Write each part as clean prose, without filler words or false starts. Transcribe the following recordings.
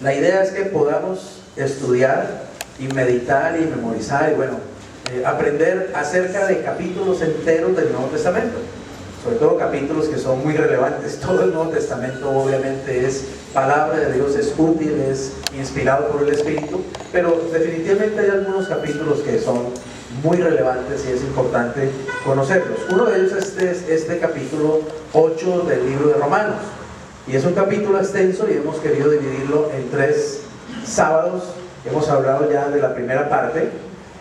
La idea es que podamos estudiar y meditar y memorizar y aprender acerca de capítulos enteros del Nuevo Testamento, sobre todo capítulos que son muy relevantes. Todo el Nuevo Testamento obviamente es palabra de Dios, es útil, es inspirado por el Espíritu, pero definitivamente hay algunos capítulos que son muy relevantes y es importante conocerlos. Uno de ellos es este capítulo 8 del libro de Romanos, y es un capítulo extenso y hemos querido dividirlo en 3 sábados. Hemos hablado ya de la primera parte,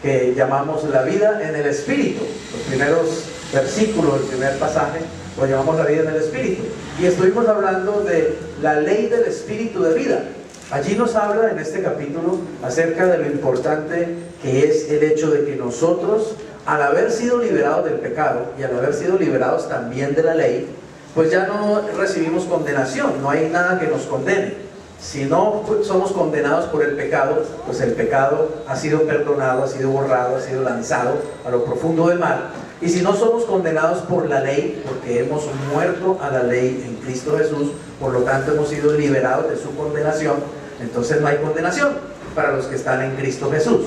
que llamamos la vida en el Espíritu. Los primeros versículos del primer pasaje lo llamamos la vida en el Espíritu, y estuvimos hablando de la ley del Espíritu de vida. Allí nos habla en este capítulo acerca de lo importante que es el hecho de que nosotros, al haber sido liberados del pecado y al haber sido liberados también de la ley, pues ya no recibimos condenación, no hay nada que nos condene. Si no somos condenados por el pecado, pues el pecado ha sido perdonado, ha sido borrado, ha sido lanzado a lo profundo del mar. Y si no somos condenados por la ley, porque hemos muerto a la ley en Cristo Jesús, por lo tanto hemos sido liberados de su condenación, entonces no hay condenación para los que están en Cristo Jesús.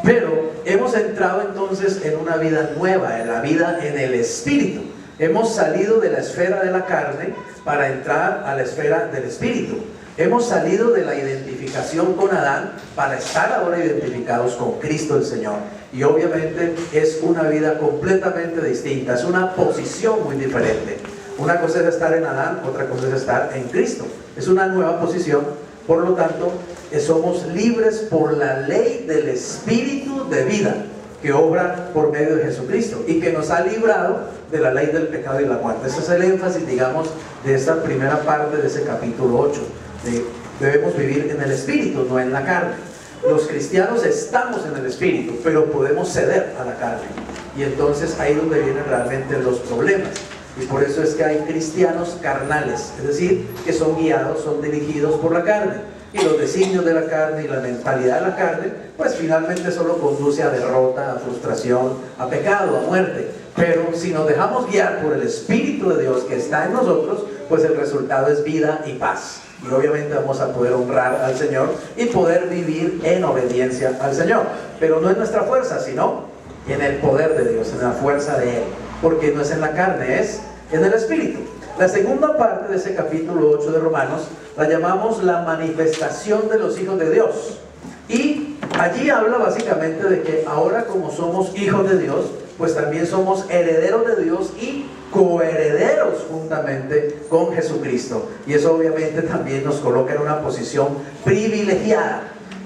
Pero hemos entrado entonces en una vida nueva, en la vida en el Espíritu. Hemos salido de la esfera de la carne para entrar a la esfera del Espíritu. Hemos salido de la identificación con Adán para estar ahora identificados con Cristo el Señor. Y obviamente es una vida completamente distinta, es una posición muy diferente. Una cosa es estar en Adán, otra cosa es estar en Cristo. Es una nueva posición, por lo tanto, somos libres por la ley del Espíritu de vida que obra por medio de Jesucristo y que nos ha librado de la ley del pecado y la muerte. Ese es el énfasis, digamos, de esta primera parte de ese capítulo 8. Debemos vivir en el Espíritu, no en la carne. Los cristianos estamos en el Espíritu, pero podemos ceder a la carne, y entonces ahí es donde vienen realmente los problemas. Y por eso es que hay cristianos carnales, es decir, que son guiados, son dirigidos por la carne, y los designios de la carne y la mentalidad de la carne, pues finalmente solo conduce a derrota, a frustración, a pecado, a muerte. Pero si nos dejamos guiar por el Espíritu de Dios que está en nosotros, pues el resultado es vida y paz. Y obviamente vamos a poder honrar al Señor y poder vivir en obediencia al Señor. Pero no en nuestra fuerza, sino en el poder de Dios, en la fuerza de Él. Porque no es en la carne, es en el Espíritu. La segunda parte de ese capítulo 8 de Romanos la llamamos la manifestación de los hijos de Dios. Y allí habla básicamente de que ahora, como somos hijos de Dios, pues también somos herederos de Dios y coherederos juntamente con Jesucristo. Y eso obviamente también nos coloca en una posición privilegiada.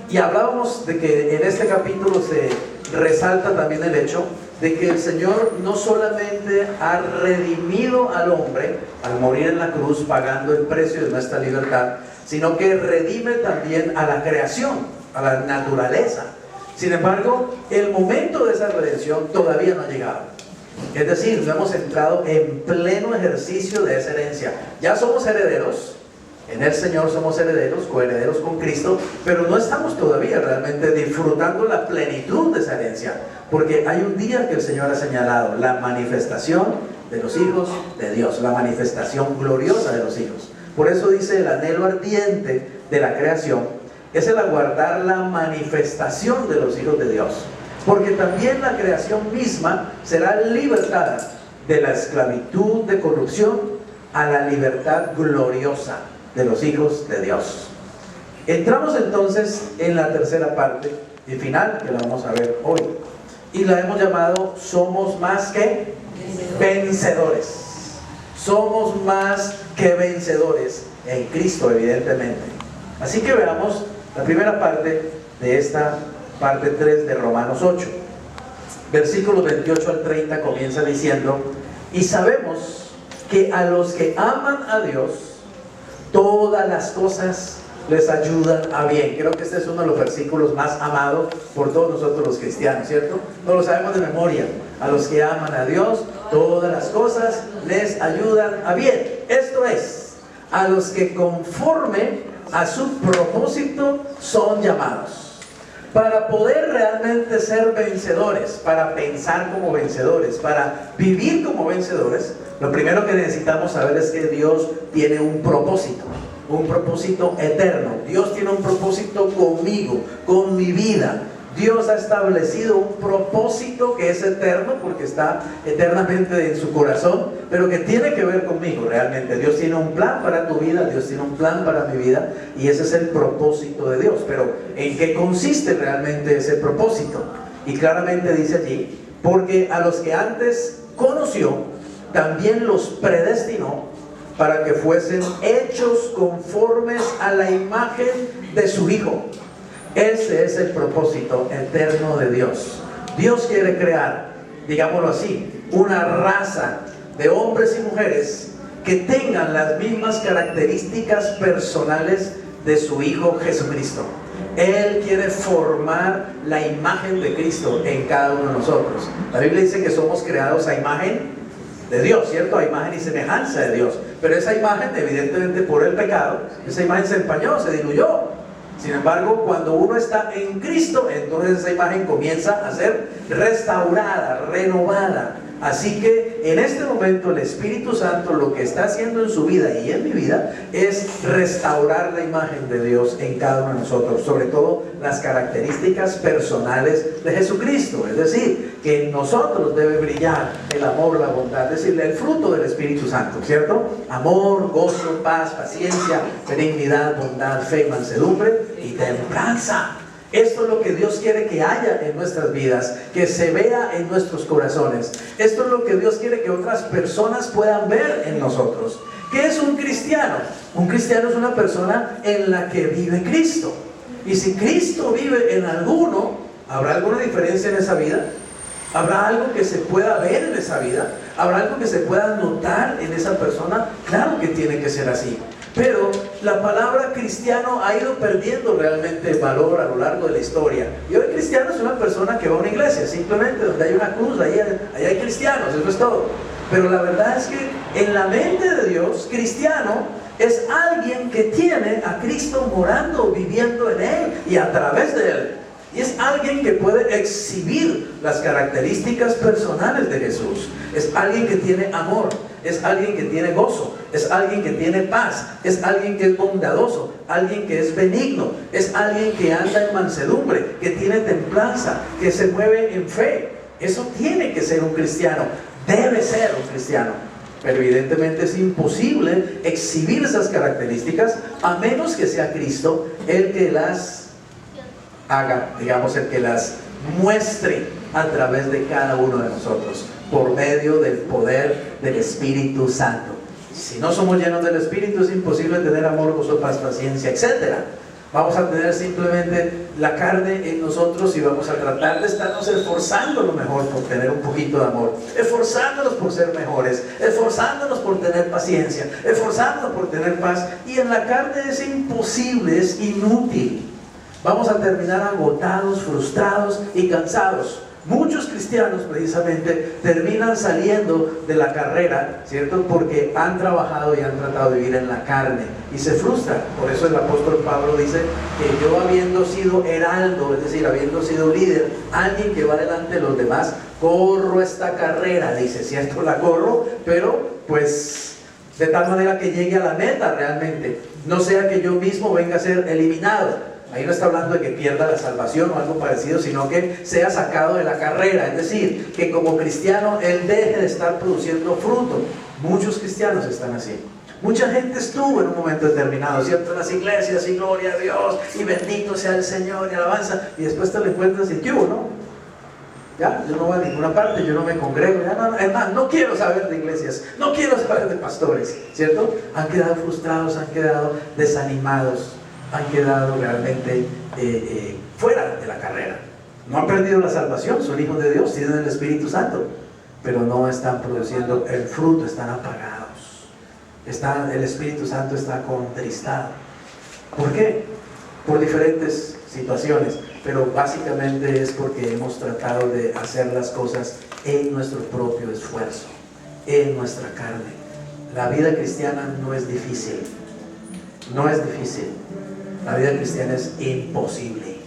Y hablábamos de que en este capítulo se resalta también el hecho de que el Señor no solamente ha redimido al hombre al morir en la cruz pagando el precio de nuestra libertad, sino que redime también a la creación, a la naturaleza. Sin embargo, el momento de esa redención todavía no ha llegado. Es decir, no hemos entrado en pleno ejercicio de esa herencia. Ya somos herederos, en el Señor somos herederos, coherederos con Cristo, pero no estamos todavía realmente disfrutando la plenitud de esa herencia, porque hay un día que el Señor ha señalado, la manifestación de los hijos de Dios, la manifestación gloriosa de los hijos. Por eso dice, el anhelo ardiente de la creación es el aguardar la manifestación de los hijos de Dios, porque también la creación misma será libertada de la esclavitud de corrupción a la libertad gloriosa de los hijos de Dios. Entramos entonces en la tercera parte y final, que la vamos a ver hoy, y la hemos llamado somos más que vencedores. Somos más que vencedores en Cristo, evidentemente. Así que veamos la primera parte de esta parte 3 de Romanos 8. Versículos 28 al 30 comienza diciendo: y sabemos que a los que aman a Dios, todas las cosas les ayudan a bien. Creo que este es uno de los versículos más amados por todos nosotros los cristianos, ¿cierto? No lo sabemos de memoria. A los que aman a Dios, todas las cosas les ayudan a bien. Esto es, a los que conforme a su propósito son llamados. Para poder realmente ser vencedores, para pensar como vencedores, para vivir como vencedores, lo primero que necesitamos saber es que Dios tiene un propósito. un propósito eterno. Dios tiene un propósito conmigo, con mi vida. Dios ha establecido un propósito que es eterno porque está eternamente en su corazón, pero que tiene que ver conmigo realmente. Dios tiene un plan para tu vida, Dios tiene un plan para mi vida, y ese es el propósito de Dios. Pero ¿en qué consiste realmente ese propósito? Y claramente dice allí: porque a los que antes conoció, también los predestinó para que fuesen hechos conformes a la imagen de su Hijo. Ese es el propósito eterno de Dios. Dios quiere crear, digámoslo así, una raza de hombres y mujeres que tengan las mismas características personales de su Hijo Jesucristo. Él quiere formar la imagen de Cristo en cada uno de nosotros. La Biblia dice que somos creados a imagen de Dios, ¿cierto? A imagen y semejanza de Dios. Pero esa imagen, evidentemente por el pecado, esa imagen se empañó, se diluyó. Sin embargo, cuando uno está en Cristo, entonces esa imagen comienza a ser restaurada, renovada. Así que en este momento el Espíritu Santo lo que está haciendo en su vida y en mi vida es restaurar la imagen de Dios en cada uno de nosotros, sobre todo las características personales de Jesucristo. Es decir, que en nosotros debe brillar el amor, la bondad, es decir, el fruto del Espíritu Santo, ¿cierto? Amor, gozo, paz, paciencia, benignidad, bondad, fe, mansedumbre y templanza. Esto es lo que Dios quiere que haya en nuestras vidas, que se vea en nuestros corazones. Esto es lo que Dios quiere que otras personas puedan ver en nosotros. ¿Qué es un cristiano? Un cristiano es una persona en la que vive Cristo. Y si Cristo vive en alguno, ¿habrá alguna diferencia en esa vida? ¿Habrá algo que se pueda ver en esa vida? ¿Habrá algo que se pueda notar en esa persona? Claro que tiene que ser así. Pero la palabra cristiano ha ido perdiendo realmente valor a lo largo de la historia. Y hoy cristiano es una persona que va a una iglesia, simplemente donde hay una cruz, ahí hay cristianos, eso es todo. Pero la verdad es que en la mente de Dios, cristiano es alguien que tiene a Cristo morando, viviendo en él y a través de él. Y es alguien que puede exhibir las características personales de Jesús. Es alguien que tiene amor, es alguien que tiene gozo, es alguien que tiene paz, es alguien que es bondadoso, alguien que es benigno, es alguien que anda en mansedumbre, que tiene templanza, que se mueve en fe. Eso tiene que ser un cristiano, debe ser un cristiano. Pero evidentemente es imposible exhibir esas características a menos que sea Cristo el que las haga, digamos, el que las muestre a través de cada uno de nosotros, por medio del poder del Espíritu Santo. Si no somos llenos del Espíritu, es imposible tener amor, gozo, paz, paciencia, etc. Vamos a tener simplemente la carne en nosotros y vamos a tratar de estarnos esforzando lo mejor por tener un poquito de amor, esforzándonos por ser mejores, esforzándonos por tener paciencia, esforzándonos por tener paz. Y en la carne es imposible, es inútil. Vamos a terminar agotados, frustrados y cansados. Muchos cristianos precisamente terminan saliendo de la carrera, ¿cierto? Porque han trabajado y han tratado de vivir en la carne y se frustran. Por eso el apóstol Pablo dice que yo, habiendo sido heraldo, es decir, habiendo sido líder, alguien que va delante de los demás, corro esta carrera, dice, cierto, la corro, pero pues de tal manera que llegue a la meta realmente, no sea que yo mismo venga a ser eliminado. Ahí no está hablando de que pierda la salvación o algo parecido, sino que sea sacado de la carrera. Es decir, que como cristiano él deje de estar produciendo fruto. Muchos cristianos están así. Mucha gente estuvo en un momento determinado, ¿cierto? En las iglesias, y gloria a Dios, y bendito sea el Señor, y alabanza. Y después te lo encuentras y ¿qué hubo, no? Ya, yo no voy a ninguna parte, yo no me congrego, ya no, es más, no quiero saber de iglesias, no quiero saber de pastores, ¿cierto? Han quedado frustrados, han quedado desanimados, han quedado realmente fuera de la carrera. No han perdido la salvación, son hijos de Dios, tienen el Espíritu Santo, pero no están produciendo el fruto, están apagados. El Espíritu Santo está contristado. ¿Por qué? Por diferentes situaciones, pero básicamente es porque hemos tratado de hacer las cosas en nuestro propio esfuerzo, en nuestra carne. La vida cristiana no es difícil, no es difícil. La vida cristiana es imposible,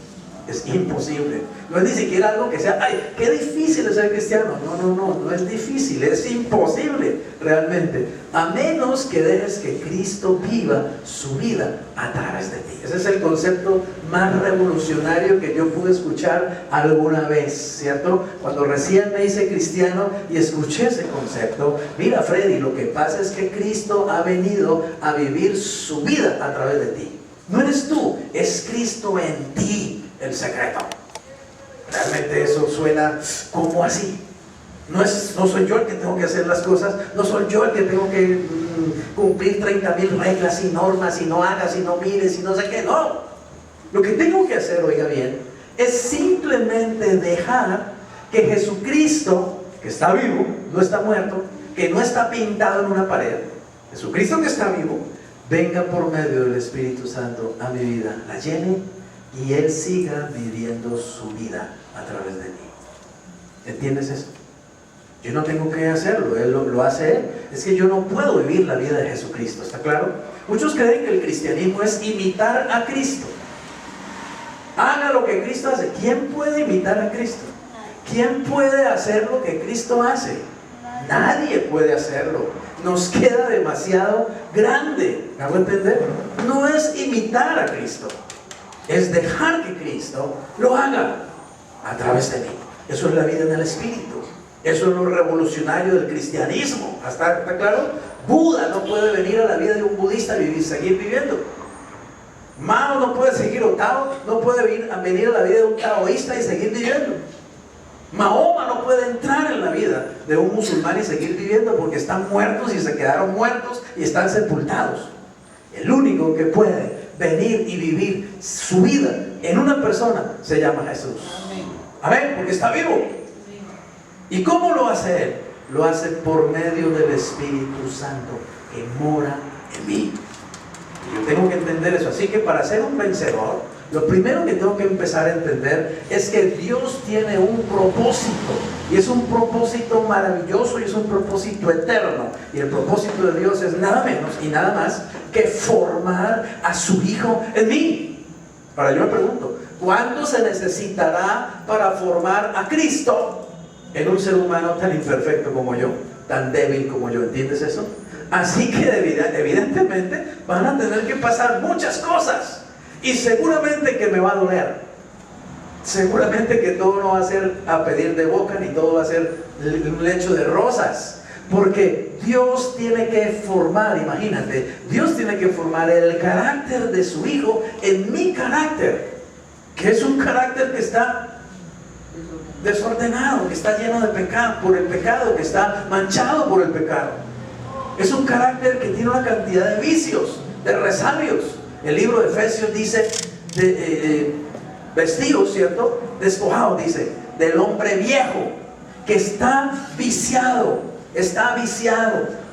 es imposible. No es ni siquiera algo que sea, ay, qué difícil es ser cristiano. No es difícil, es imposible realmente. A menos que dejes que Cristo viva su vida a través de ti. Ese es el concepto más revolucionario que yo pude escuchar alguna vez, ¿cierto? Cuando recién me hice cristiano y escuché ese concepto, mira Freddy, lo que pasa es que Cristo ha venido a vivir su vida a través de ti. No eres tú, es Cristo en ti el secreto. Realmente eso suena como así. No soy yo el que tengo que hacer las cosas, no soy yo el que tengo que cumplir 30,000 reglas y normas, y no hagas, y no mires, y no sé qué, no. Lo que tengo que hacer, oiga bien, es simplemente dejar que Jesucristo, que está vivo, no está muerto, que no está pintado en una pared, Jesucristo que está vivo, venga por medio del Espíritu Santo a mi vida, la llene y Él siga viviendo su vida a través de mí. ¿Entiendes eso? Yo no tengo que hacerlo, Él lo hace Él. Es que yo no puedo vivir la vida de Jesucristo, ¿está claro? Muchos creen que el cristianismo es imitar a Cristo. Haga lo que Cristo hace. ¿Quién puede imitar a Cristo? ¿Quién puede hacer lo que Cristo hace? Nadie puede hacerlo. Nos queda demasiado grande. ¿Me hago entender? No es imitar a Cristo, es dejar que Cristo lo haga a través de mí. Eso es la vida en el Espíritu. Eso es lo revolucionario del cristianismo. ¿Está claro? Buda no puede venir a la vida de un budista y seguir viviendo. Mao no puede seguir, o Tao no puede venir a la vida de un taoísta y seguir viviendo. Mahoma no puede entrar en la vida de un musulmán y seguir viviendo, porque están muertos y se quedaron muertos y están sepultados. El único que puede venir y vivir su vida en una persona se llama Jesús. Amén, porque está vivo. ¿Y cómo lo hace Él? Lo hace por medio del Espíritu Santo que mora en mí. Y yo tengo que entender eso. Así que para ser un vencedor, lo primero que tengo que empezar a entender es que Dios tiene un propósito. Y es un propósito maravilloso y es un propósito eterno. Y el propósito de Dios es nada menos y nada más que formar a su Hijo en mí. Ahora yo me pregunto, ¿cuánto se necesitará para formar a Cristo en un ser humano tan imperfecto como yo, tan débil como yo? ¿Entiendes eso? Así que evidentemente van a tener que pasar muchas cosas. Y seguramente que me va a doler. Seguramente que todo no va a ser a pedir de boca, ni todo va a ser un lecho de rosas. Porque Dios tiene que formar, imagínate, Dios tiene que formar el carácter de su Hijo en mi carácter. Que es un carácter que está desordenado, que está lleno de pecado, por el pecado, que está manchado por el pecado. Es un carácter que tiene una cantidad de vicios, de resabios. El libro de Efesios dice, vestidos, ¿cierto? Despojados, dice, del hombre viejo, que está viciado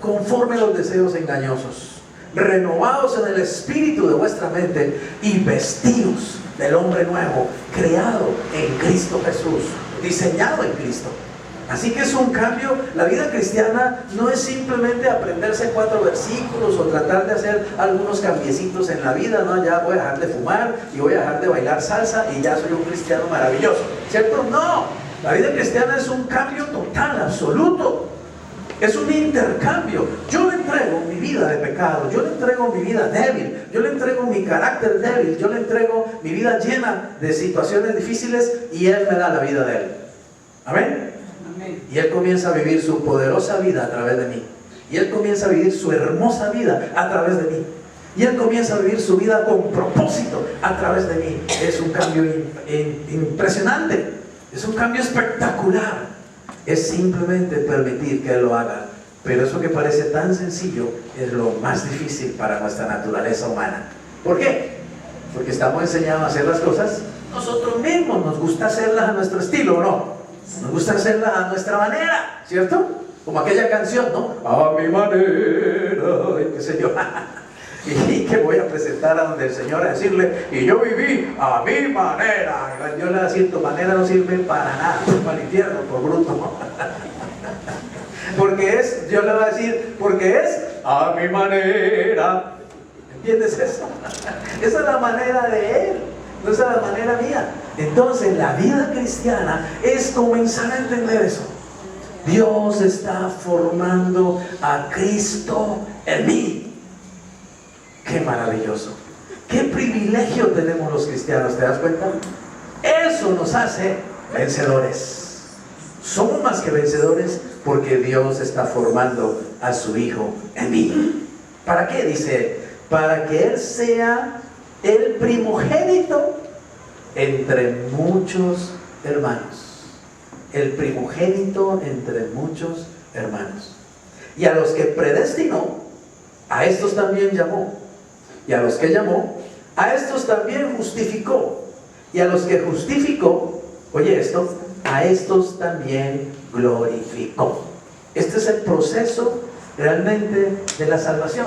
conforme a los deseos engañosos, renovados en el espíritu de vuestra mente y vestidos del hombre nuevo, creado en Cristo Jesús, diseñado en Cristo. Así que es un cambio. La vida cristiana no es simplemente aprenderse 4 versículos o tratar de hacer algunos cambiecitos en la vida. No, ya voy a dejar de fumar y voy a dejar de bailar salsa y ya soy un cristiano maravilloso, ¿cierto? No, la vida cristiana es un cambio total, absoluto. Es un intercambio. Yo le entrego mi vida de pecado, yo le entrego mi vida débil, yo le entrego mi carácter débil, yo le entrego mi vida llena de situaciones difíciles y Él me da la vida de Él. Amén. Y Él comienza a vivir su poderosa vida a través de mí. Y Él comienza a vivir su hermosa vida a través de mí. Y Él comienza a vivir su vida con propósito a través de mí. Es un cambio impresionante. Es un cambio espectacular. Es simplemente permitir que Él lo haga. Pero eso que parece tan sencillo es lo más difícil para nuestra naturaleza humana. ¿Por qué? Porque estamos enseñados a hacer las cosas nosotros mismos. Nos gusta hacerlas a nuestro estilo, ¿o no? Nos gusta hacerla a nuestra manera, ¿cierto? Como aquella canción, ¿no? A mi manera, qué sé yo. Y que voy a presentar a donde el Señor a decirle, y yo viví a mi manera. Y Dios le va a decir, tu manera no sirve para nada, para el infierno, por bruto. Porque Dios le va a decir, porque es a mi manera. ¿Entiendes eso? Esa es la manera de Él, no es la manera mía. Entonces la vida cristiana es comenzar a entender eso. Dios está formando a Cristo en mí. Qué maravilloso. Qué privilegio tenemos los cristianos, ¿te das cuenta? Eso nos hace vencedores. Somos más que vencedores porque Dios está formando a su Hijo en mí. ¿Para qué? Dice, para que Él sea el primogénito entre muchos hermanos. El primogénito entre muchos hermanos. Y a los que predestinó, a estos también llamó. Y a los que llamó, a estos también justificó. Y a los que justificó, oye esto, a estos también glorificó. Este es el proceso realmente de la salvación.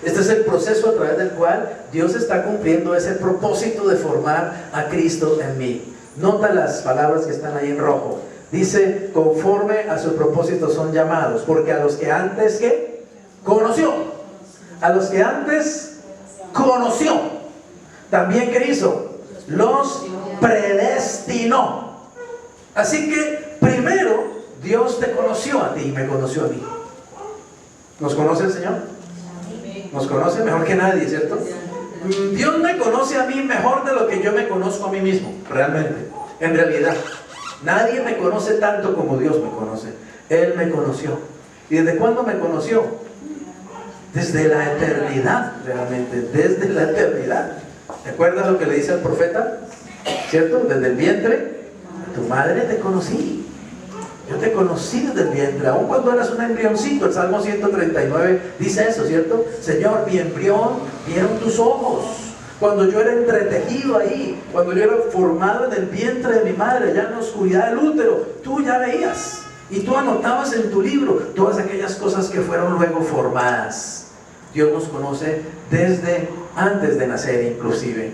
Este es el proceso a través del cual Dios está cumpliendo ese propósito de formar a Cristo en mí. Nota las palabras que están ahí en rojo. Dice, conforme a su propósito son llamados, porque a los que antes, ¿qué? Conoció. A los que antes conoció, también, ¿qué hizo? Los predestinó. Así que primero Dios te conoció a ti y me conoció a mí. ¿Nos conoce el Señor? Nos conoce mejor que nadie, ¿cierto? Dios me conoce a mí mejor de lo que yo me conozco a mí mismo, realmente, en realidad. Nadie me conoce tanto como Dios me conoce. Él me conoció. ¿Y desde cuándo me conoció? Desde la eternidad, realmente, desde la eternidad. ¿Te acuerdas lo que le dice al profeta? ¿Cierto? Desde el vientre de tu madre te conocí. Yo te conocí desde el vientre, aun cuando eras un embrioncito. El Salmo 139 dice eso, ¿cierto? Señor, mi embrión vieron tus ojos. Cuando yo era entretejido ahí, cuando yo era formado en el vientre de mi madre, allá en la oscuridad del útero, tú ya veías. Y tú anotabas en tu libro todas aquellas cosas que fueron luego formadas. Dios nos conoce desde antes de nacer inclusive.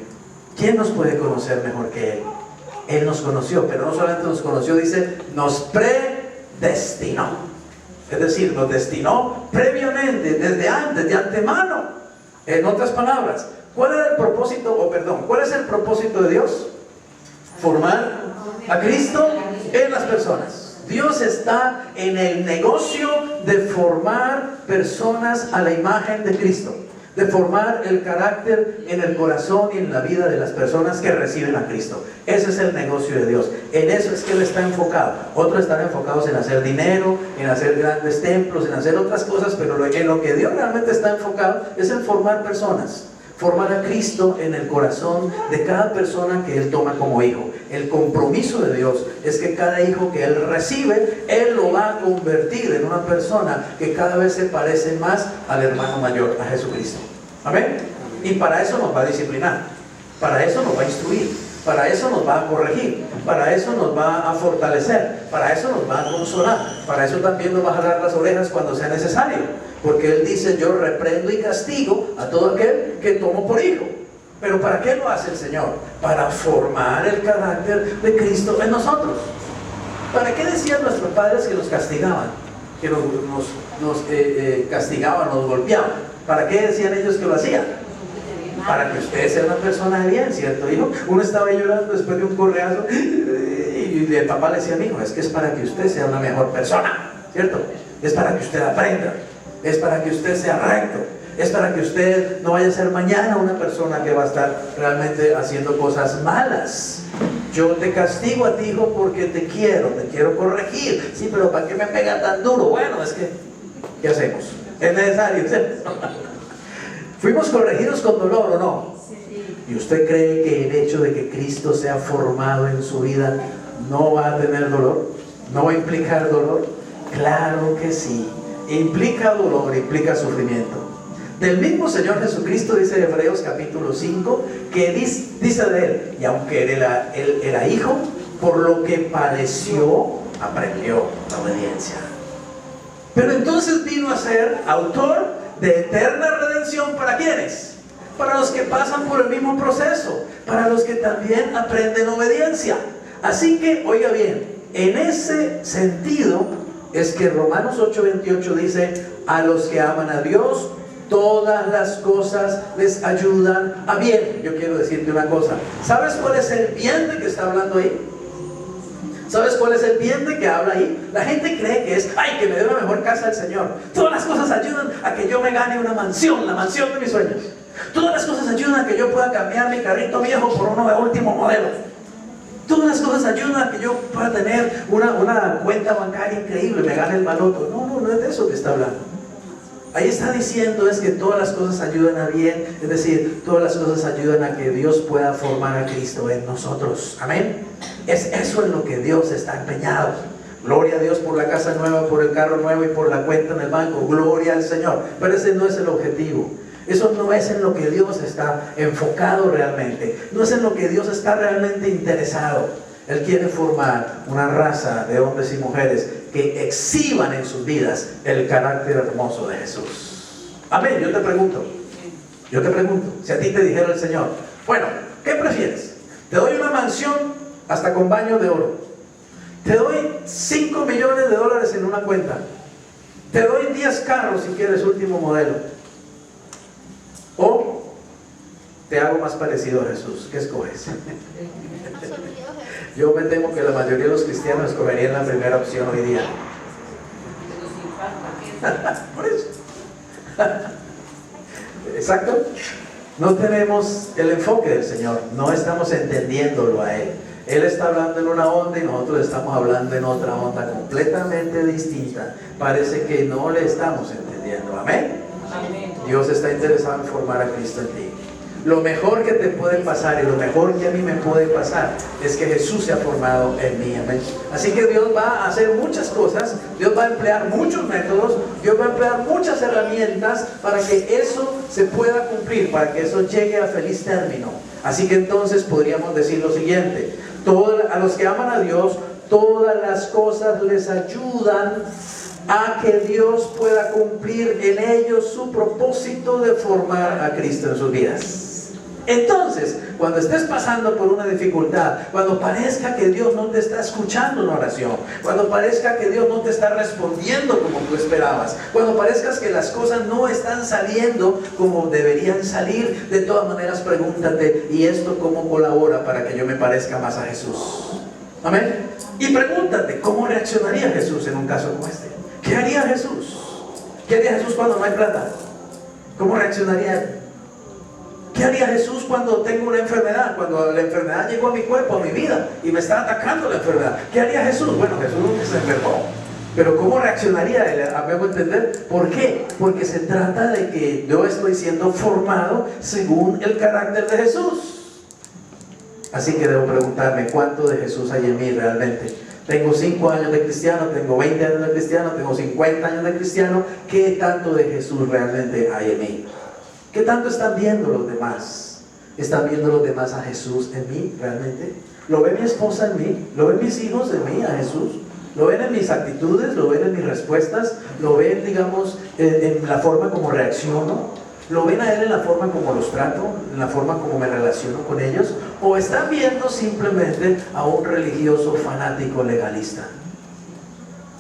¿Quién nos puede conocer mejor que Él? Él nos conoció, pero no solamente nos conoció, dice, nos predestinó. Es decir, nos destinó previamente, desde antes, de antemano. En otras palabras, ¿cuál era el propósito, cuál es el propósito de Dios? Formar a Cristo en las personas. Dios está en el negocio de formar personas a la imagen de Cristo, de formar el carácter en el corazón y en la vida de las personas que reciben a Cristo. Ese es el negocio de Dios. En eso es que Él está enfocado. Otros están enfocados en hacer dinero, en hacer grandes templos, en hacer otras cosas, pero en lo que Dios realmente está enfocado es en formar personas. Formar a Cristo en el corazón de cada persona que Él toma como hijo. El compromiso de Dios es que cada hijo que Él recibe, Él lo va a convertir en una persona que cada vez se parece más al hermano mayor, a Jesucristo. Amén. Y para eso nos va a disciplinar, para eso nos va a instruir, para eso nos va a corregir, para eso nos va a fortalecer, para eso nos va a consolar, para eso también nos va a jalar las orejas cuando sea necesario, porque Él dice, yo reprendo y castigo a todo aquel que tomo por hijo. ¿Pero para qué lo hace el Señor? Para formar el carácter de Cristo en nosotros. ¿Para qué decían nuestros padres que nos castigaban? Que nos castigaban, nos golpeaban. ¿Para qué decían ellos que lo hacían? Para que usted sea una persona de bien, ¿cierto, hijo? Uno estaba llorando después de un correazo y el papá le decía, hijo, es que es para que usted sea una mejor persona, ¿cierto? Es para que usted aprenda, es para que usted sea recto, es para que usted no vaya a ser mañana una persona que va a estar realmente haciendo cosas malas. Yo te castigo a ti, hijo, porque te quiero corregir. Sí, pero ¿para qué me pega tan duro? Bueno, es que, ¿qué hacemos? Es necesario, ¿cierto? ¿Fuimos corregidos con dolor o no? ¿Y usted cree que el hecho de que Cristo sea formado en su vida no va a tener dolor? ¿No va a implicar dolor? Claro que sí. Implica dolor, implica sufrimiento. Del mismo Señor Jesucristo dice Hebreos capítulo 5, que dice de Él, y aunque él era hijo, por lo que padeció, aprendió la obediencia. Pero entonces vino a ser autor de eterna redención. ¿Para quiénes? Para los que pasan por el mismo proceso, para los que también aprenden obediencia. Así que, oiga bien, en ese sentido es que Romanos 8:28 dice, a los que aman a Dios, todas las cosas les ayudan a bien. Yo quiero decirte una cosa. ¿Sabes cuál es el bien de que está hablando ahí? ¿Sabes cuál es el bien de que habla ahí? La gente cree que es, ay, que me dé una mejor casa el Señor. Todas las cosas ayudan a que yo me gane una mansión, la mansión de mis sueños. Todas las cosas ayudan a que yo pueda cambiar mi carrito viejo por uno de último modelo. Todas las cosas ayudan a que yo pueda tener una cuenta bancaria increíble, me gane el baloto. No es de eso que está hablando. Ahí está diciendo es que todas las cosas ayudan a bien, es decir, todas las cosas ayudan a que Dios pueda formar a Cristo en nosotros. Amén. Es eso en lo que Dios está empeñado. Gloria a Dios por la casa nueva, por el carro nuevo y por la cuenta en el banco. Gloria al Señor. Pero ese no es el objetivo. Eso no es en lo que Dios está enfocado realmente. No es en lo que Dios está realmente interesado. Él quiere formar una raza de hombres y mujeres que exhiban en sus vidas el carácter hermoso de Jesús. Amén. Yo te pregunto, si a ti te dijera el Señor, bueno, ¿qué prefieres? Te doy una mansión hasta con baño de oro. Te doy 5 millones de dólares en una cuenta. Te doy 10 carros si quieres último modelo. O te hago más parecido a Jesús. ¿Qué escoges? Yo me temo que la mayoría de los cristianos escogerían la primera opción hoy día. Por eso. Exacto. No tenemos el enfoque del Señor. No estamos entendiéndolo a Él. Él está hablando en una onda y nosotros estamos hablando en otra onda completamente distinta. Parece que no le estamos entendiendo. Amén. Dios está interesado en formar a Cristo en ti. Lo mejor que te puede pasar y lo mejor que a mí me puede pasar es que Jesús se ha formado en mí. Amén. Así que Dios va a hacer muchas cosas, Dios va a emplear muchos métodos, Dios va a emplear muchas herramientas para que eso se pueda cumplir, para que eso llegue a feliz término. Así que entonces podríamos decir lo siguiente: a los que aman a Dios, todas las cosas les ayudan a que Dios pueda cumplir en ellos su propósito de formar a Cristo en sus vidas. Entonces, cuando estés pasando por una dificultad, cuando parezca que Dios no te está escuchando en oración, cuando parezca que Dios no te está respondiendo como tú esperabas, cuando parezcas que las cosas no están saliendo como deberían salir, de todas maneras pregúntate: ¿y esto cómo colabora para que yo me parezca más a Jesús? Amén. Y pregúntate: ¿cómo reaccionaría Jesús en un caso como este? ¿Qué haría Jesús? ¿Qué haría Jesús cuando no hay plata? ¿Cómo reaccionaría Él? ¿Qué haría Jesús cuando tengo una enfermedad? Cuando la enfermedad llegó a mi cuerpo, a mi vida, y me está atacando la enfermedad. ¿Qué haría Jesús? Bueno, Jesús nunca se enfermó. Pero ¿cómo reaccionaría Él? ¿Me hago entender? ¿Por qué? Porque se trata de que yo estoy siendo formado según el carácter de Jesús. Así que debo preguntarme: ¿cuánto de Jesús hay en mí realmente? Tengo 5 años de cristiano, tengo 20 años de cristiano, tengo 50 años de cristiano. ¿Qué tanto de Jesús realmente hay en mí? ¿Qué tanto están viendo los demás? ¿Están viendo los demás a Jesús en mí realmente? ¿Lo ve mi esposa en mí? ¿Lo ven mis hijos en mí a Jesús? ¿Lo ven en mis actitudes? ¿Lo ven en mis respuestas? ¿Lo ven, digamos, en la forma como reacciono? ¿Lo ven a Él en la forma como los trato? ¿En la forma como me relaciono con ellos? ¿O están viendo simplemente a un religioso fanático legalista?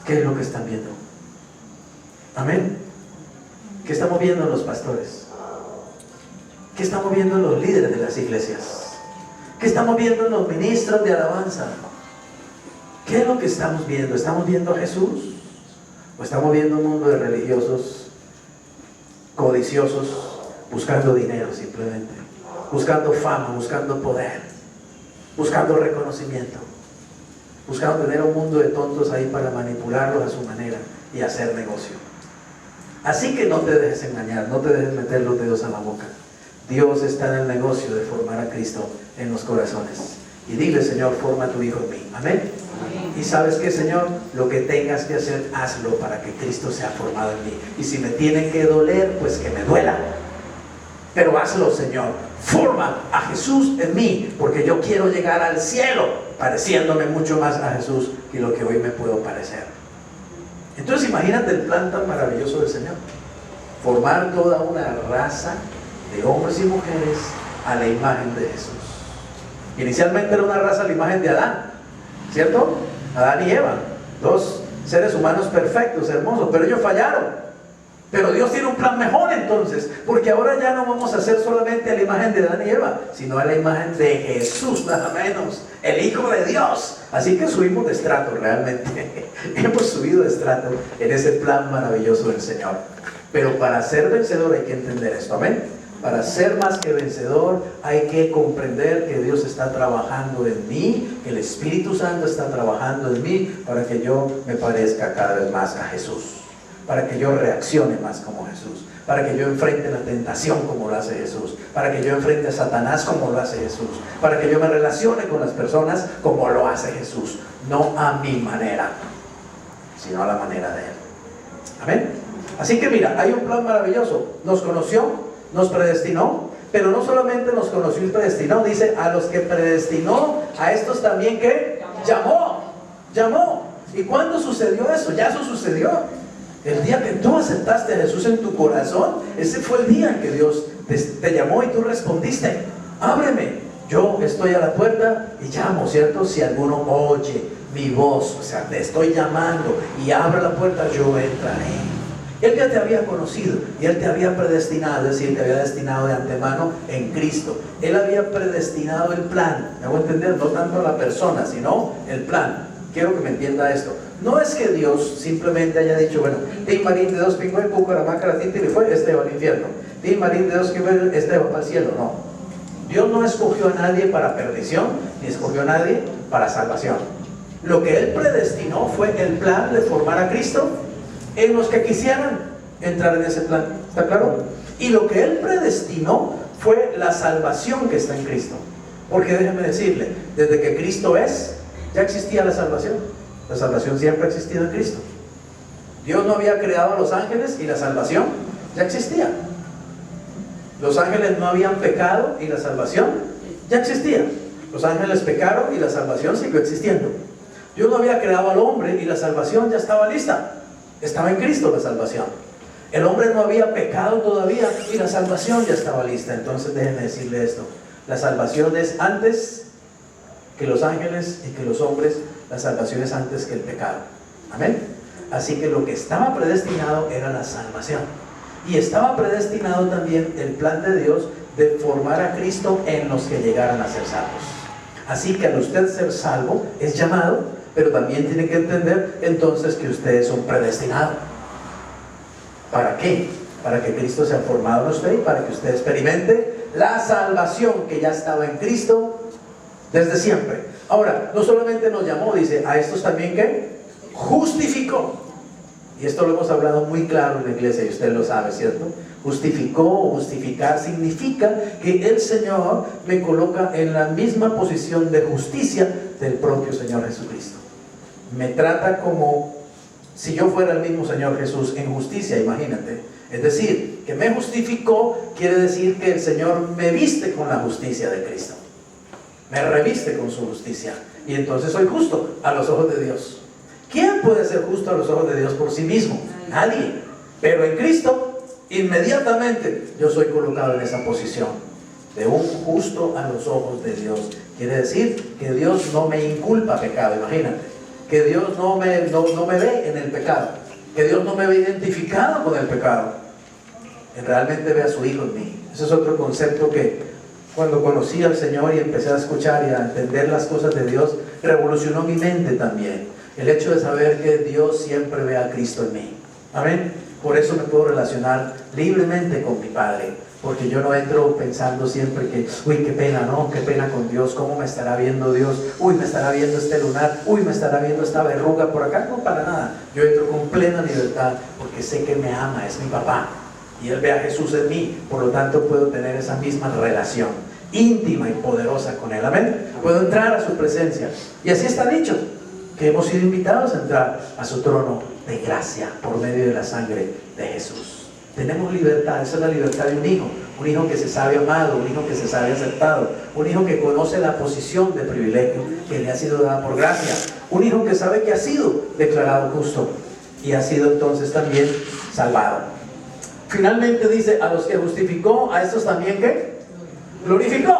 ¿Qué es lo que están viendo? Amén. ¿Qué estamos viendo en los pastores? ¿Qué estamos viendo en los líderes de las iglesias? ¿Qué estamos viendo en los ministros de alabanza? ¿Qué es lo que estamos viendo? ¿Estamos viendo a Jesús? ¿O estamos viendo un mundo de religiosos codiciosos, buscando dinero simplemente, buscando fama, buscando poder, buscando reconocimiento, buscando tener un mundo de tontos ahí para manipularlos a su manera y hacer negocio? Así que no te dejes engañar, no te dejes meter los dedos a la boca. Dios está en el negocio de formar a Cristo en los corazones. Y dile: Señor, forma a tu Hijo en mí. Amén. Y sabes que, Señor, lo que tengas que hacer, hazlo para que Cristo sea formado en mí. Y si me tiene que doler, pues que me duela. Pero hazlo, Señor. Forma a Jesús en mí, porque yo quiero llegar al cielo pareciéndome mucho más a Jesús que lo que hoy me puedo parecer. Entonces imagínate el plan tan maravilloso del Señor: formar toda una raza de hombres y mujeres a la imagen de Jesús. Inicialmente era una raza a la imagen de Adán, ¿cierto? Adán y Eva, 2 seres humanos perfectos, hermosos, pero ellos fallaron. Pero Dios tiene un plan mejor entonces, porque ahora ya no vamos a hacer solamente a la imagen de Adán y Eva, sino a la imagen de Jesús, nada menos, el Hijo de Dios. Así que subimos de estrato realmente, hemos subido de estrato en ese plan maravilloso del Señor. Pero para ser vencedor hay que entender esto, amén. Para ser más que vencedor hay que comprender que Dios está trabajando en mí, que el Espíritu Santo está trabajando en mí para que yo me parezca cada vez más a Jesús, para que yo reaccione más como Jesús, para que yo enfrente la tentación como lo hace Jesús, para que yo enfrente a Satanás como lo hace Jesús, para que yo me relacione con las personas como lo hace Jesús, no a mi manera, sino a la manera de Él. Amén. Así que mira, hay un plan maravilloso. Nos conoció, nos predestinó, pero no solamente nos conoció y predestinó, dice, a los que predestinó, a estos también que llamó. ¿Y cuándo sucedió eso? Ya eso sucedió. El día que tú aceptaste a Jesús en tu corazón, ese fue el día en que Dios te llamó y tú respondiste, ábreme, yo estoy a la puerta y llamo, ¿cierto? Si alguno oye mi voz, o sea, te estoy llamando y abre la puerta, yo entraré. Él ya te había conocido y Él te había predestinado, es decir, te había destinado de antemano en Cristo. Él había predestinado el plan, me hago entender, no tanto la persona, sino el plan. Quiero que me entienda esto. No es que Dios simplemente haya dicho, bueno, Tim Marín de dos pingües, Cuco, la maca, la tinta y fue, este va al infierno. Tim Marín de dos pingües, este va al cielo. No. Dios no escogió a nadie para perdición, ni escogió a nadie para salvación. Lo que Él predestinó fue el plan de formar a Cristo en los que quisieran entrar en ese plan. ¿Está claro? Y lo que Él predestinó fue la salvación que está en Cristo. Porque déjeme decirle, desde que Cristo es, ya existía la salvación. La salvación siempre ha existido en Cristo. Dios no había creado a los ángeles y la salvación ya existía. Los ángeles no habían pecado y la salvación ya existía. Los ángeles pecaron y la salvación siguió existiendo. Dios no había creado al hombre y la salvación ya estaba lista. Estaba en Cristo la salvación. El hombre no había pecado todavía y la salvación ya estaba lista. Entonces déjenme decirle esto. La salvación es antes que los ángeles y que los hombres. La salvación es antes que el pecado. Amén. Así que lo que estaba predestinado era la salvación. Y estaba predestinado también el plan de Dios de formar a Cristo en los que llegaran a ser salvos. Así que al usted ser salvo es llamado, pero también tiene que entender entonces que usted es un predestinado. ¿Para qué? Para que Cristo sea formado en usted y para que usted experimente la salvación que ya estaba en Cristo desde siempre. Ahora, no solamente nos llamó, dice, a estos también que justificó. Y esto lo hemos hablado muy claro en la iglesia y usted lo sabe, ¿cierto? Justificó o justificar significa que el Señor me coloca en la misma posición de justicia del propio Señor Jesucristo. Me trata como si yo fuera el mismo Señor Jesús en justicia, imagínate. Es decir, que me justificó quiere decir que el Señor me viste con la justicia de Cristo. Me reviste con su justicia. Y entonces soy justo a los ojos de Dios. ¿Quién puede ser justo a los ojos de Dios por sí mismo? Nadie. Pero en Cristo, inmediatamente yo soy colocado en esa posición de un justo a los ojos de Dios. Quiere decir que Dios no me inculpa pecado, imagínate. Que Dios no me ve en el pecado. Que Dios no me ve identificado con el pecado. Él realmente ve a su Hijo en mí. Ese es otro concepto que cuando conocí al Señor y empecé a escuchar y a entender las cosas de Dios, revolucionó mi mente también. El hecho de saber que Dios siempre ve a Cristo en mí. Amén. Por eso me puedo relacionar libremente con mi Padre. Porque yo no entro pensando siempre que, uy, qué pena, ¿no? Qué pena con Dios, ¿cómo me estará viendo Dios? Uy, me estará viendo este lunar, uy, me estará viendo esta verruga por acá. No, para nada. Yo entro con plena libertad porque sé que me ama, es mi papá. Y Él ve a Jesús en mí, por lo tanto puedo tener esa misma relación íntima y poderosa con Él. Amén. Puedo entrar a su presencia. Y así está dicho, que hemos sido invitados a entrar a su trono de gracia por medio de la sangre de Jesús. Tenemos libertad, esa es la libertad de un hijo que se sabe amado, un hijo que se sabe aceptado, un hijo que conoce la posición de privilegio que le ha sido dada por gracia, un hijo que sabe que ha sido declarado justo y ha sido entonces también salvado. Finalmente dice, a los que justificó, a estos también que glorificó.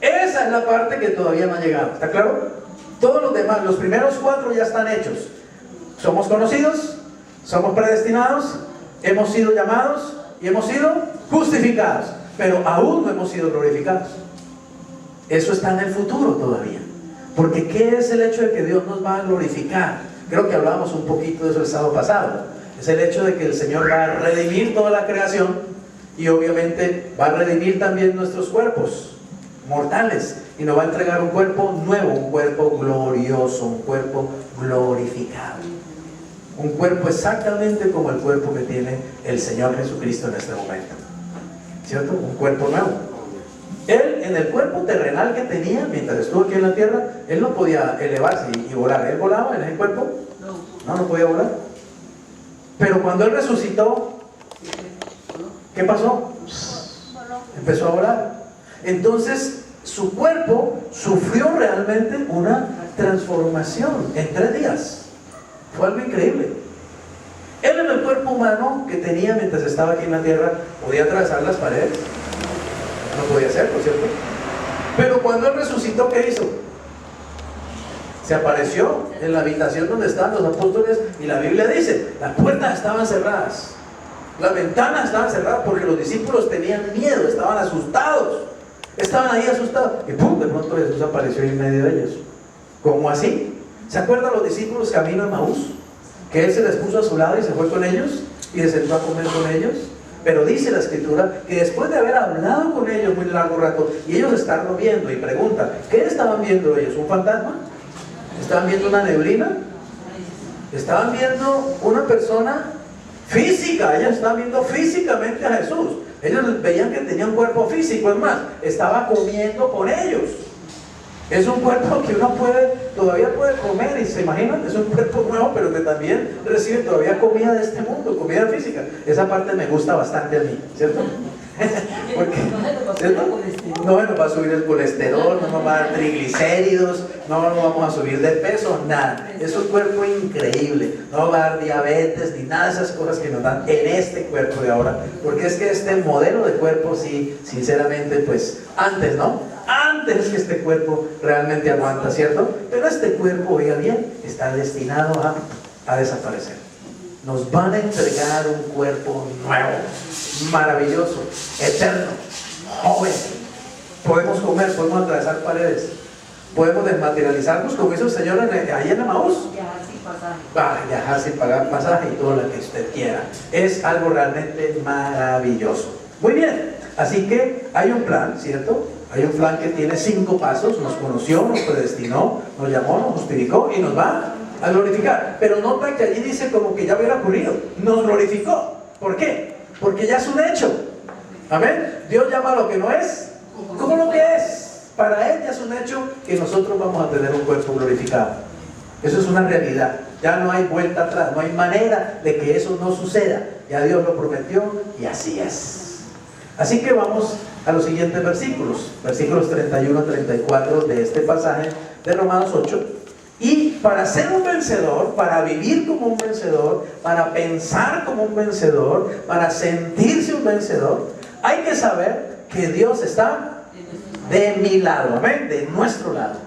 Esa es la parte que todavía no ha llegado, ¿está claro? Todos los demás, los primeros 4 ya están hechos. Somos conocidos, somos predestinados, Hemos sido llamados y hemos sido justificados, pero aún no hemos sido glorificados. Eso está en el futuro todavía. Porque ¿qué es el hecho de que Dios nos va a glorificar? Creo que hablábamos un poquito de eso el sábado pasado. Es el hecho de que el Señor va a redimir toda la creación y obviamente va a redimir también nuestros cuerpos mortales y nos va a entregar un cuerpo nuevo, un cuerpo glorioso, un cuerpo glorificado, un cuerpo exactamente como el cuerpo que tiene el Señor Jesucristo en este momento, ¿cierto? Un cuerpo nuevo. Él, en el cuerpo terrenal que tenía mientras estuvo aquí en la tierra, él no podía elevarse y volar. ¿Él volaba en ese cuerpo? No podía volar. Pero cuando él resucitó, ¿qué pasó? Empezó a volar. Entonces su cuerpo sufrió realmente una transformación en 3 días. Fue algo increíble. Él, en el cuerpo humano que tenía mientras estaba aquí en la tierra, podía atravesar las paredes. No podía hacerlo, ¿cierto? Pero cuando él resucitó, ¿qué hizo? Se apareció en la habitación donde estaban los apóstoles y la Biblia dice, las puertas estaban cerradas, las ventanas estaban cerradas porque los discípulos tenían miedo, estaban asustados, estaban ahí asustados y ¡pum! De pronto Jesús apareció en medio de ellos. ¿Cómo así? ¿Se acuerdan los discípulos camino a Emaús? Que él se les puso a su lado y se fue con ellos y se sentó a comer con ellos. Pero dice la Escritura que después de haber hablado con ellos muy largo rato y ellos estarlo viendo y preguntan, ¿qué estaban viendo ellos? ¿Un fantasma? ¿Estaban viendo una neblina? Estaban viendo una persona física. Ellos estaban viendo físicamente a Jesús. Ellos veían que tenía un cuerpo físico. Es más, estaba comiendo con ellos. Es un cuerpo que uno todavía puede comer, y se imaginan, es un cuerpo nuevo, pero que también recibe todavía comida de este mundo, comida física. Esa parte me gusta bastante a mí, ¿cierto? Porque, ¿cierto? No nos va a subir el colesterol, no nos va a dar triglicéridos, no vamos a subir de peso, nada. Es un cuerpo increíble, no nos va a dar diabetes ni nada de esas cosas que nos dan en este cuerpo de ahora, porque es que este modelo de cuerpo, sí, sinceramente, pues antes, ¿no? Antes que este cuerpo realmente aguanta, ¿cierto? Pero este cuerpo, oiga bien, está destinado a desaparecer. Nos van a entregar un cuerpo nuevo, maravilloso, eterno, joven. Podemos comer, podemos atravesar paredes, podemos desmaterializarnos como hizo el Señor ahí en Emaús. Viajar sin pagar pasaje y todo lo que usted quiera. Es algo realmente maravilloso. Muy bien, así que hay un plan, ¿cierto? Hay un plan que tiene 5 pasos. Nos conoció, nos predestinó, nos llamó, nos justificó y nos va a glorificar. Pero nota que allí dice como que ya hubiera ocurrido. Nos glorificó. ¿Por qué? Porque ya es un hecho. Amén. Dios llama a lo que no es como lo que es. Para Él ya es un hecho que nosotros vamos a tener un cuerpo glorificado. Eso es una realidad. Ya no hay vuelta atrás. No hay manera de que eso no suceda. Ya Dios lo prometió y así es. Así que vamos a los siguientes versículos, versículos 31 a 34 de este pasaje de Romanos 8. Y para ser un vencedor, para vivir como un vencedor, para pensar como un vencedor, para sentirse un vencedor, hay que saber que Dios está de mi lado, amén, de nuestro lado.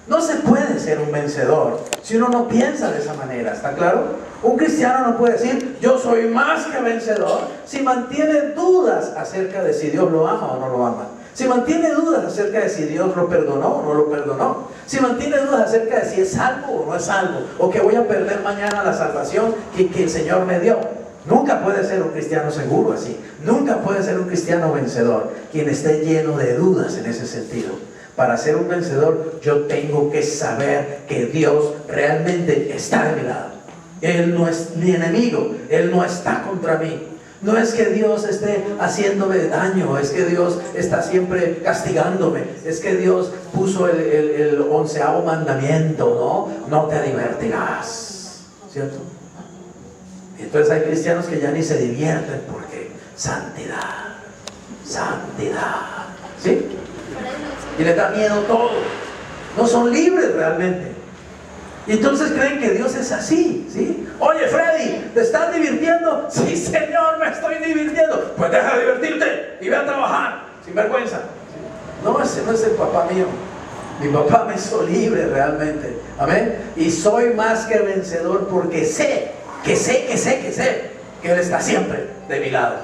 No se puede ser un vencedor si uno no piensa de esa manera, ¿está claro? Un cristiano no puede decir, yo soy más que vencedor, si mantiene dudas acerca de si Dios lo ama o no lo ama. Si mantiene dudas acerca de si Dios lo perdonó o no lo perdonó. Si mantiene dudas acerca de si es salvo o no es salvo. O que voy a perder mañana la salvación que el Señor me dio. Nunca puede ser un cristiano seguro así. Nunca puede ser un cristiano vencedor quien esté lleno de dudas en ese sentido. Para ser un vencedor, yo tengo que saber que Dios realmente está de mi lado. Él no es mi enemigo, Él no está contra mí. No es que Dios esté haciéndome daño, es que Dios está siempre castigándome, es que Dios puso el 11º mandamiento, no te divertirás, ¿cierto? Entonces hay cristianos que ya ni se divierten porque santidad, ¿sí? Y les da miedo todo, no son libres realmente. Y entonces creen que Dios es así, ¿sí? Oye, Freddy, ¿te estás divirtiendo? Sí, Señor, me estoy divirtiendo. Pues deja de divertirte y ve a trabajar, sin vergüenza. No, ese no es el papá mío. Mi papá me hizo libre realmente. Amén. Y soy más que vencedor porque sé que Él está siempre de mi lado.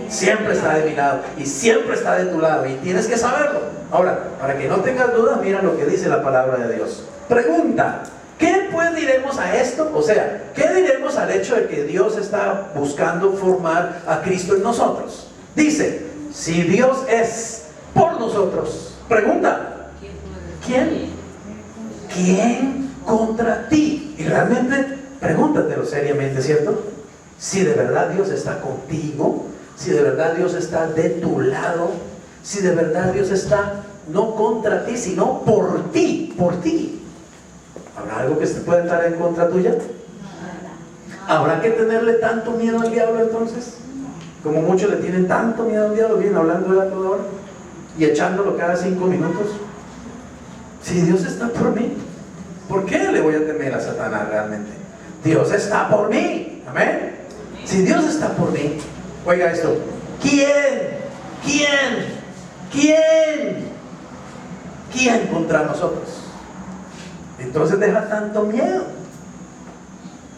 Siempre está de mi lado y siempre está de tu lado, y tienes que saberlo. Ahora, para que no tengas dudas, mira lo que dice la palabra de Dios. Pregunta: ¿qué pues diremos a esto? O sea, ¿qué diremos al hecho de que Dios está buscando formar a Cristo en nosotros? Dice: si Dios es por nosotros, pregunta, ¿quién? ¿Quién contra ti? Y realmente, pregúntatelo seriamente, ¿cierto? Si de verdad Dios está contigo, si de verdad Dios está de tu lado, si de verdad Dios está no contra ti, sino por ti, por ti. ¿Habrá algo que se pueda estar en contra tuya? ¿Habrá que tenerle tanto miedo al diablo entonces? Como muchos le tienen tanto miedo al diablo, vienen hablando de la toda hora y echándolo cada 5 minutos. Si Dios está por mí, ¿por qué le voy a temer a Satanás realmente? Dios está por mí, amén. Si Dios está por mí, oiga esto, ¿quién contra nosotros? Entonces deja tanto miedo,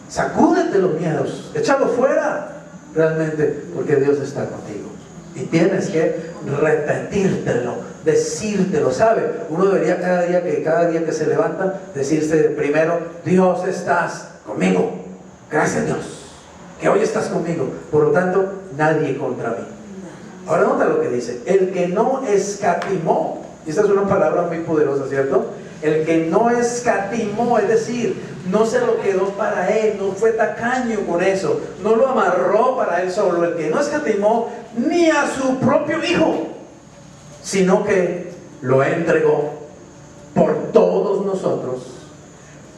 sacúdete los miedos, échalo fuera realmente, porque Dios está contigo. Y tienes que repetírtelo, decírtelo, ¿sabe? Uno debería cada día que se levanta, decirse primero: Dios, estás conmigo. Gracias, Dios, que hoy estás conmigo. Por lo tanto, nadie contra mí. Ahora nota lo que dice: el que no escatimó. Y esta es una palabra muy poderosa, ¿cierto? El que no escatimó, es decir, no se lo quedó para él, no fue tacaño con eso, no lo amarró para él solo. El que no escatimó ni a su propio hijo, sino que lo entregó por todos nosotros,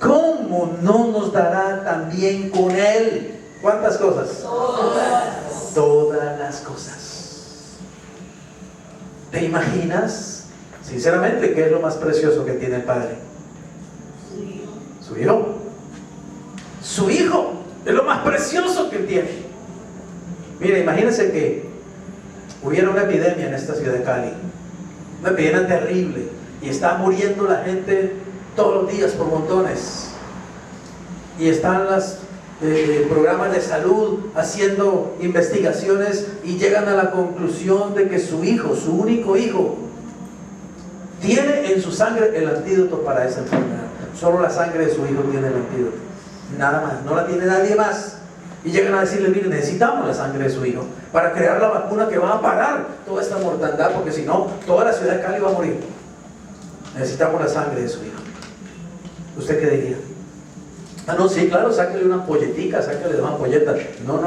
¿cómo no nos dará también con él? ¿Cuántas cosas? Todas las cosas. ¿Te imaginas? Sinceramente, ¿qué es lo más precioso que tiene el Padre? Su Hijo. Su Hijo es lo más precioso que tiene. Mira, imagínense que hubiera una epidemia en esta ciudad de Cali, una epidemia terrible, y está muriendo la gente todos los días por montones, y están los programas de salud haciendo investigaciones y llegan a la conclusión de que su hijo, su único hijo, tiene en su sangre el antídoto para esa enfermedad. Solo la sangre de su hijo tiene el antídoto, nada más, no la tiene nadie más. Y llegan a decirle: mire, necesitamos la sangre de su hijo para crear la vacuna que va a parar toda esta mortandad, porque si no, toda la ciudad de Cali va a morir. Necesitamos la sangre de su hijo. ¿Usted qué diría? Ah, no, sí, claro, sáquele una polletica, sáquele una polleta. No,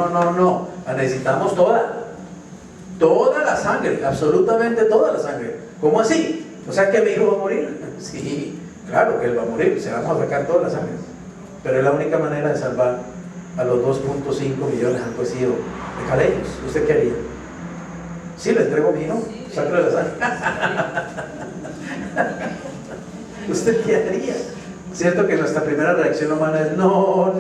la necesitamos toda la sangre, absolutamente toda la sangre. ¿Cómo así? O sea, que mi hijo va a morir. Sí, claro que él va a morir, se vamos a sacar toda la sangre, pero es la única manera de salvar a los 2.5 millones han sido de caleños. ¿Usted qué haría? Sí, le entrego mi hijo, sácale la sangre. ¿Usted qué haría? Cierto que nuestra primera reacción humana es: no,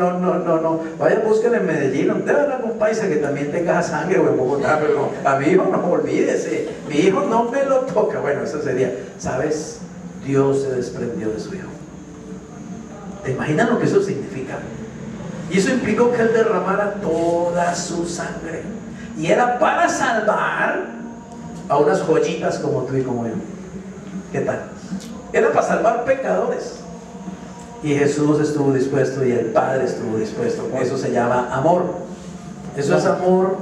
vaya, busquen en Medellín, debe haber algún paisa que también tenga sangre, o en Bogotá, pero no, a mi hijo no, olvídese, mi hijo no me lo toca. Bueno, eso sería, ¿sabes? Dios se desprendió de su hijo. ¿Te imaginas lo que eso significa? Y eso implicó que él derramara toda su sangre, y era para salvar a unas joyitas como tú y como yo. ¿Qué tal? Era para salvar pecadores. Y Jesús estuvo dispuesto, y el Padre estuvo dispuesto. Eso se llama amor. Eso es amor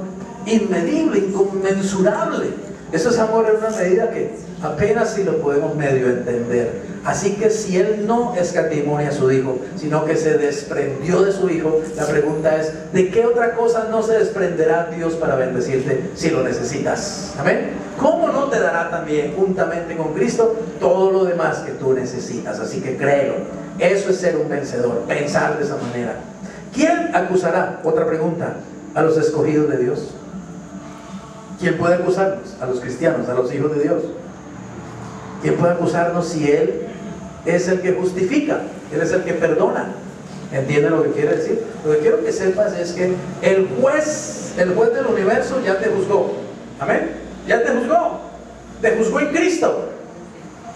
inmedible, inconmensurable. Eso es amor en una medida que apenas si lo podemos medio entender. Así que si Él no escatimó a su Hijo, sino que se desprendió de su Hijo, la pregunta es: ¿de qué otra cosa no se desprenderá Dios para bendecirte si lo necesitas? Amén. ¿Cómo no te dará también juntamente con Cristo todo lo demás que tú necesitas? Así que créelo. Eso es ser un vencedor, pensar de esa manera. ¿Quién acusará? Otra pregunta. ¿A los escogidos de Dios? ¿Quién puede acusarnos? A los cristianos, a los hijos de Dios. ¿Quién puede acusarnos si Él es el que justifica? Él es el que perdona. ¿Entienden lo que quiere decir? Lo que quiero que sepas es que el juez del universo ya te juzgó. Amén. Ya te juzgó en Cristo.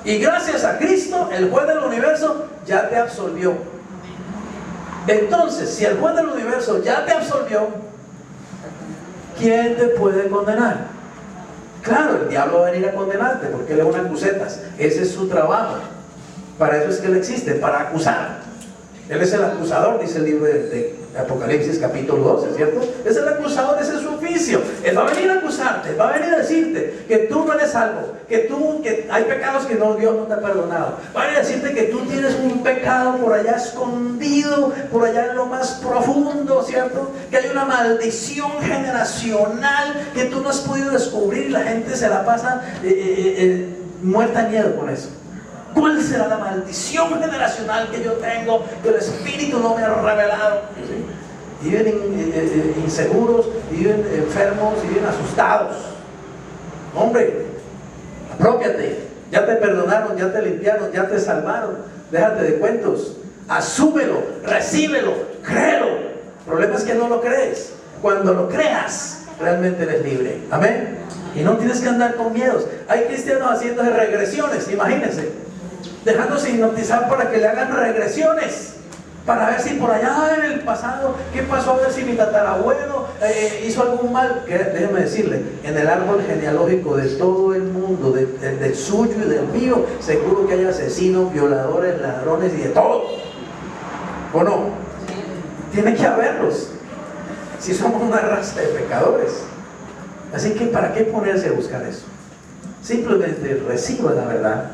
Y gracias a Cristo, el juez del universo ya te absolvió. Entonces, si el juez del universo ya te absolvió, ¿quién te puede condenar? Claro, el diablo va a venir a condenarte porque él es un acusetas. Ese es su trabajo. Para eso es que él existe, para acusar. Él es el acusador, dice el libro de Apocalipsis capítulo 12, ¿cierto? Es el acusador, ese es su oficio. Él va a venir a acusarte, va a venir a decirte que tú no eres salvo, que hay pecados que Dios no te ha perdonado. Va a venir a decirte que tú tienes un pecado por allá escondido, por allá en lo más profundo, ¿cierto? Que hay una maldición generacional que tú no has podido descubrir y la gente se la pasa muerta de miedo con eso. ¿Cuál será la maldición generacional que yo tengo, que el Espíritu no me ha revelado? ¿Sí? Viven inseguros, viven enfermos, viven asustados. Hombre, apropiate. Ya te perdonaron, ya te limpiaron, ya te salvaron. Déjate de cuentos. Asúmelo, recíbelo, créelo. El problema es que no lo crees. Cuando lo creas, realmente eres libre. Amén. Y no tienes que andar con miedos. Hay cristianos haciéndose regresiones, imagínense. Dejándose hipnotizar para que le hagan regresiones, para ver si por allá en el pasado, qué pasó, a ver si mi tatarabuelo hizo algún mal. Que, déjeme decirle, en el árbol genealógico de todo el mundo, del suyo y del mío, seguro que hay asesinos, violadores, ladrones y de todo. ¿O no? Tiene que haberlos, si somos una raza de pecadores. Así que ¿para qué ponerse a buscar eso? Simplemente reciba la verdad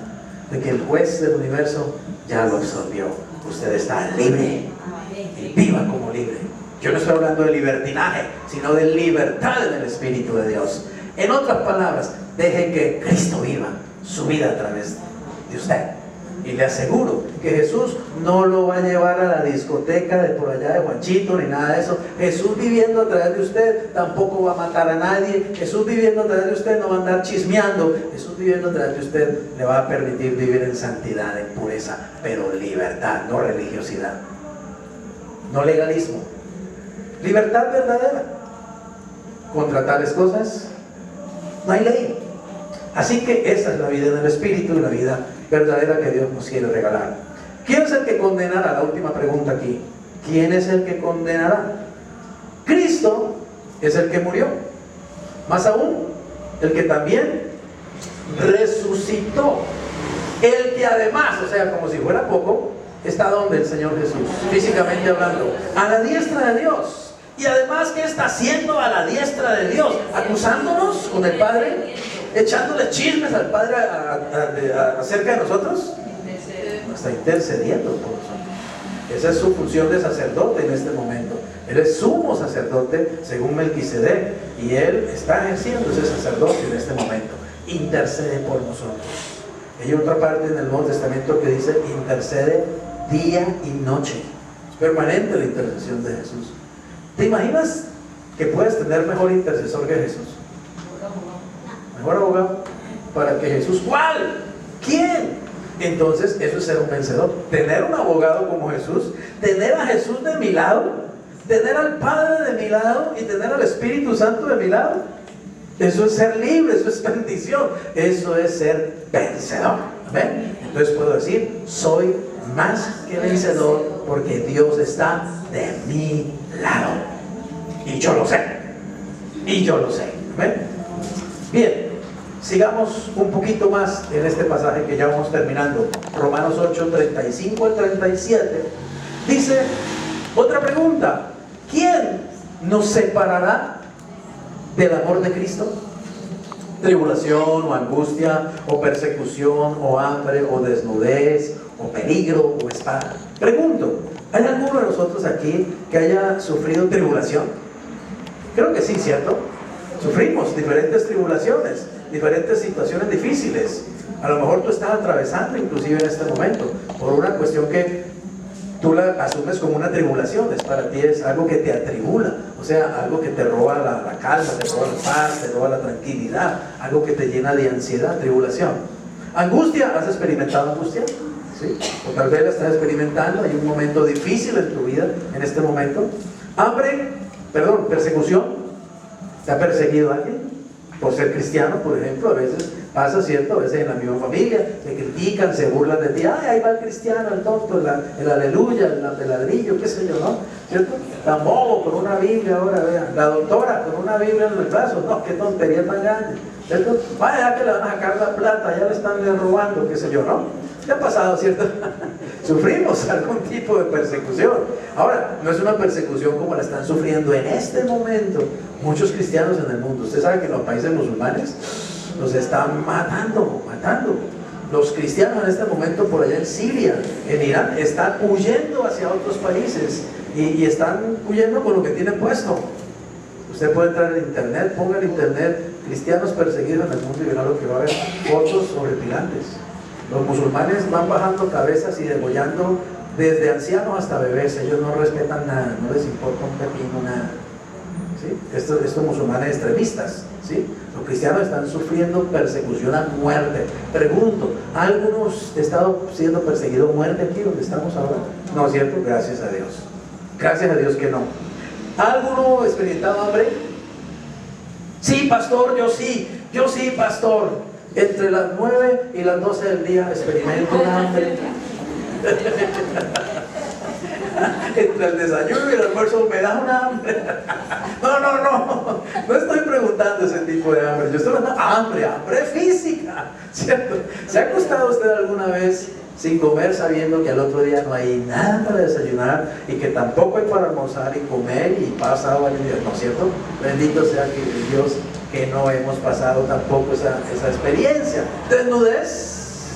de que el juez del universo ya lo absolvió. Usted está libre y viva como libre. Yo no estoy hablando de libertinaje, sino de libertad en el Espíritu de Dios. En otras palabras, deje que Cristo viva su vida a través de usted. Y le aseguro que Jesús no lo va a llevar a la discoteca de por allá de Juanchito ni nada de eso. Jesús viviendo a través de usted tampoco va a matar a nadie. Jesús viviendo a través de usted no va a andar chismeando. Jesús viviendo a través de usted le va a permitir vivir en santidad, en pureza, pero libertad, no religiosidad, no legalismo. Libertad verdadera. Contra tales cosas no hay ley. Así que esa es la vida en el Espíritu y la vida verdadera que Dios nos quiere regalar. ¿Quién es el que condenará? La última pregunta aquí. ¿Quién es el que condenará? Cristo es el que murió. Más aún, el que también resucitó. El que además, o sea, como si fuera poco, está donde el Señor Jesús, físicamente hablando, a la diestra de Dios. Y además, ¿qué está haciendo a la diestra de Dios? ¿Acusándonos con el Padre? ¿Echándole chismes al Padre acerca de nosotros? Está intercediendo por nosotros. Esa es su función de sacerdote en este momento. Él es sumo sacerdote según Melquisedec, y Él está ejerciendo ese sacerdocio en este momento. Intercede por nosotros. Hay otra parte en el Nuevo Testamento que dice: intercede día y noche. Es permanente la intercesión de Jesús. ¿Te imaginas que puedes tener mejor intercesor que Jesús? Mejor abogado para que Jesús. ¿Cuál? ¿Quién? Entonces eso es ser un vencedor. Tener un abogado como Jesús, tener a Jesús de mi lado, tener al Padre de mi lado y tener al Espíritu Santo de mi lado. Eso es ser libre, eso es bendición, eso es ser vencedor. ¿Ven? Entonces puedo decir: soy más que vencedor porque Dios está de mi lado. Y yo lo sé. Y yo lo sé. ¿Ven? Bien, sigamos un poquito más en este pasaje que ya vamos terminando. Romanos 8, 35 al 37. Dice, otra pregunta: ¿quién nos separará del amor de Cristo? Tribulación o angustia o persecución o hambre o desnudez o peligro o espada. Pregunto, ¿hay alguno de nosotros aquí que haya sufrido tribulación? Creo que sí, ¿cierto? Sufrimos diferentes tribulaciones, diferentes situaciones difíciles. A lo mejor tú estás atravesando inclusive en este momento por una cuestión que tú la asumes como una tribulación. Para ti es algo que te atribula, o sea, algo que te roba la calma, te roba la paz, te roba la tranquilidad, algo que te llena de ansiedad, tribulación. Angustia, ¿has experimentado angustia? ¿Sí? O tal vez la estás experimentando, hay un momento difícil en tu vida en este momento. Persecución. ¿Te ha perseguido alguien? Por ser cristiano, por ejemplo, a veces Pasa, ¿cierto? A veces en la misma familia se critican, se burlan de ti. Ay, ahí va el cristiano, el tonto, el aleluya, el ladrillo, qué sé yo, ¿no? ¿Cierto? Tan bobo con una Biblia ahora, vean. La doctora con una Biblia en el brazo. No, qué tontería tan grande, ¿cierto? Vaya que le van a sacar la plata, ya le están robando, qué sé yo, ¿no? ¿Qué ha pasado, cierto? Sufrimos algún tipo de persecución. Ahora, no es una persecución como la están sufriendo en este momento muchos cristianos en el mundo. Usted sabe que en los países musulmanes los están matando. Los cristianos en este momento por allá en Siria, en Irán, están huyendo hacia otros países y están huyendo con lo que tienen puesto. Usted puede entrar en internet, ponga en internet cristianos perseguidos en el mundo y verá lo que va a haber, fotos horripilantes. Los musulmanes van bajando cabezas y degollando desde ancianos hasta bebés. Ellos no respetan nada, no les importa un pepino, nada, ¿sí? Estos musulmanes extremistas, ¿sí? Los cristianos están sufriendo persecución a muerte. Pregunto, ¿algunos han estado siendo perseguidos a muerte aquí donde estamos ahora? No, ¿cierto? Gracias a Dios. Gracias a Dios que no. ¿Alguno ha experimentado hambre? Sí, pastor, yo sí, pastor. Entre las 9 y las 12 del día experimento hambre. Entre el desayuno y el almuerzo me da un hambre. No estoy preguntando ese tipo de hambre. Yo estoy hablando de hambre física, ¿cierto? ¿Se ha acostado usted alguna vez sin comer sabiendo que al otro día no hay nada para desayunar y que tampoco hay para almorzar y comer y pasado varios días? ¿No es cierto? Bendito sea que Dios que no hemos pasado tampoco esa experiencia. Desnudez,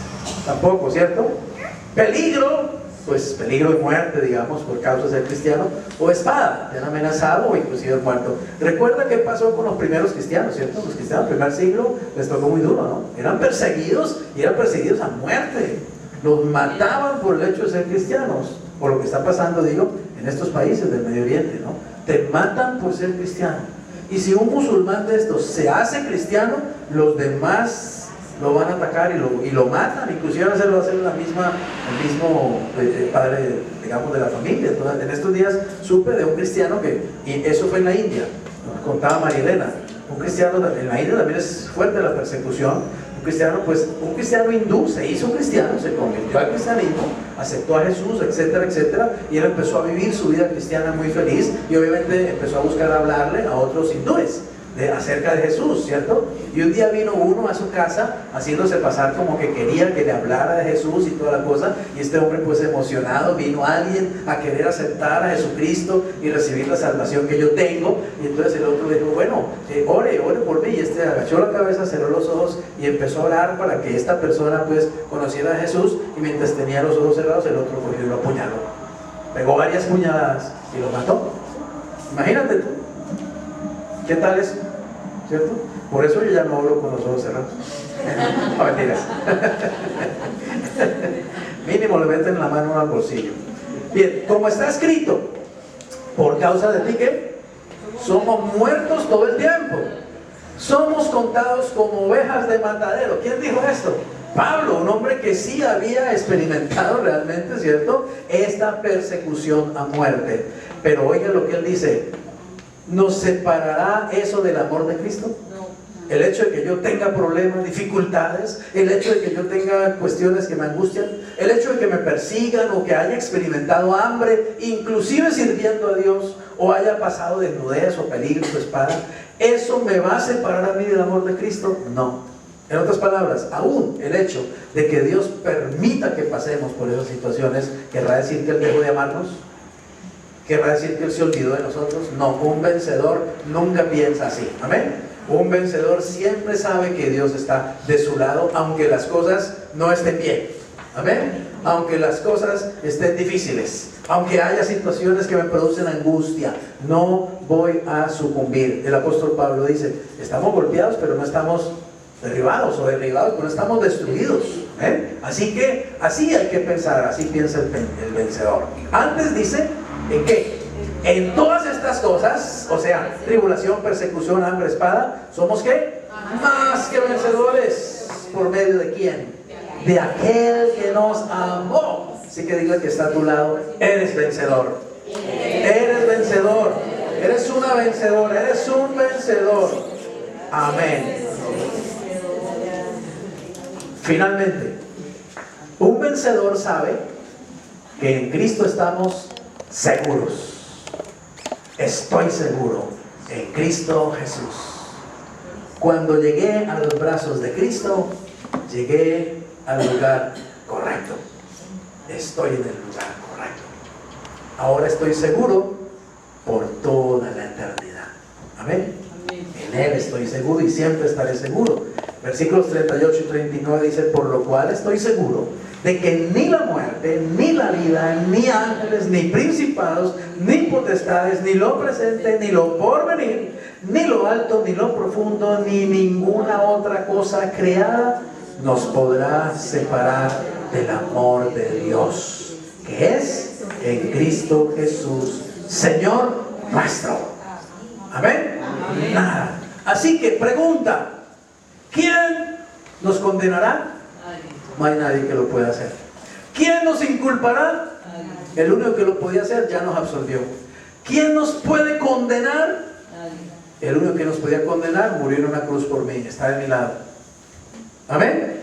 tampoco, ¿cierto? Peligro, pues peligro de muerte, digamos, por causa de ser cristiano, o espada, te han amenazado o inclusive muerto. Recuerda qué pasó con los primeros cristianos, ¿cierto? Los cristianos del primer siglo les tocó muy duro, ¿no? Eran perseguidos y eran perseguidos a muerte. Los mataban por el hecho de ser cristianos, por lo que está pasando, digo, en estos países del Medio Oriente, ¿no? Te matan por ser cristiano. Y si un musulmán de estos se hace cristiano, los demás lo van a atacar y lo matan, inclusive a veces lo hacen el mismo padre, digamos, de la familia. Entonces, en estos días supe de un cristiano y eso fue en la India, contaba María Elena. Un cristiano en la India también es fuerte la persecución. Un cristiano hindú se hizo cristiano, se convirtió al cristianismo, aceptó a Jesús, etcétera, etcétera, y él empezó a vivir su vida cristiana muy feliz y obviamente empezó a buscar hablarle a otros hindúes acerca de Jesús, ¿cierto? Y un día vino uno a su casa haciéndose pasar como que quería que le hablara de Jesús y toda la cosa, y este hombre pues emocionado, vino alguien a querer aceptar a Jesucristo y recibir la salvación que yo tengo, y entonces el otro dijo, bueno, ore por mí, y este agachó la cabeza, cerró los ojos y empezó a orar para que esta persona pues conociera a Jesús, y mientras tenía los ojos cerrados el otro cogió y lo apuñaló, pegó varias puñaladas y lo mató. Imagínate tú, ¿qué tal eso? ¿Cierto? Por eso yo ya no hablo con los ojos cerrados. No, mentiras. Mínimo le meten la mano al bolsillo. Bien, como está escrito, por causa de ti, ¿qué? Somos muertos todo el tiempo. Somos contados como ovejas de matadero. ¿Quién dijo esto? Pablo, un hombre que sí había experimentado realmente, ¿cierto?, esta persecución a muerte. Pero oiga lo que él dice: ¿nos separará eso del amor de Cristo? No. El hecho de que yo tenga problemas, dificultades, el hecho de que yo tenga cuestiones que me angustian, el hecho de que me persigan o que haya experimentado hambre, inclusive sirviendo a Dios, o haya pasado desnudez o peligro o espada, ¿eso me va a separar a mí del amor de Cristo? No. En otras palabras, aún el hecho de que Dios permita que pasemos por esas situaciones, ¿querrá decir que Él dejó de amarnos? ¿Querrá decir que Él se olvidó de nosotros? No, un vencedor nunca piensa así. Amén. Un vencedor siempre sabe que Dios está de su lado, aunque las cosas no estén bien. Amén. Aunque las cosas estén difíciles, aunque haya situaciones que me producen angustia, no voy a sucumbir. El apóstol Pablo dice: estamos golpeados, pero no estamos derribados, o derribados, pero no estamos destruidos. Así que así hay que pensar, así piensa el vencedor. Antes dice: ¿en qué? En todas estas cosas, o sea, tribulación, persecución, hambre, espada, ¿somos qué? Más que vencedores. ¿Por medio de quién? De aquel que nos amó. Así que diga que está a tu lado: eres vencedor. Eres vencedor. Eres una vencedora. Eres un vencedor. Amén. Finalmente, un vencedor sabe que en Cristo estamos seguros. Estoy seguro en Cristo Jesús. Cuando llegué a los brazos de Cristo, llegué al lugar correcto. Estoy en el lugar correcto. Ahora estoy seguro por toda la eternidad. Amén. En Él estoy seguro y siempre estaré seguro. Versículos 38 y 39 dice: por lo cual estoy seguro de que ni la muerte, ni la vida, ni ángeles, ni principados, ni potestades, ni lo presente, ni lo porvenir, ni lo alto, ni lo profundo, ni ninguna otra cosa creada nos podrá separar del amor de Dios, que es en Cristo Jesús, Señor nuestro. Amén. Amén. Nada. Así que pregunta: ¿quién nos condenará? No hay nadie que lo pueda hacer. ¿Quién nos inculpará? El único que lo podía hacer ya nos absolvió. ¿Quién nos puede condenar? El único que nos podía condenar murió en una cruz por mí, está de mi lado. Amén.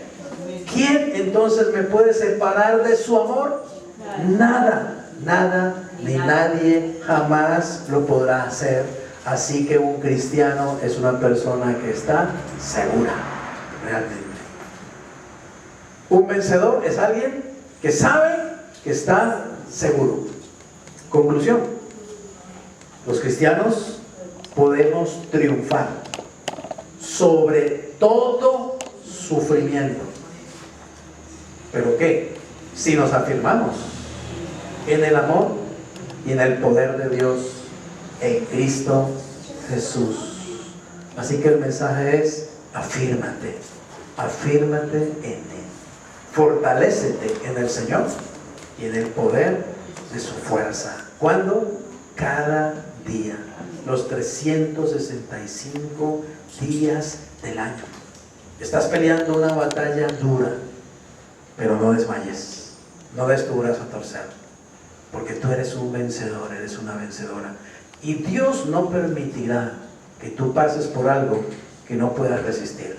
¿Quién entonces me puede separar de su amor? Nada, nada, ni nadie jamás lo podrá hacer. Así que un cristiano es una persona que está segura, realmente. Un vencedor es alguien que sabe que está seguro. Conclusión: los cristianos podemos triunfar sobre todo sufrimiento. ¿Pero qué? Si nos afirmamos en el amor y en el poder de Dios en Cristo Jesús. Así que el mensaje es: afírmate, afírmate en Él. Fortalécete en el Señor y en el poder de su fuerza. ¿Cuándo? Cada día, los 365 días del año. Estás peleando una batalla dura, pero no desmayes, no des tu brazo a torcer, porque tú eres un vencedor, eres una vencedora. Y Dios no permitirá que tú pases por algo que no puedas resistir.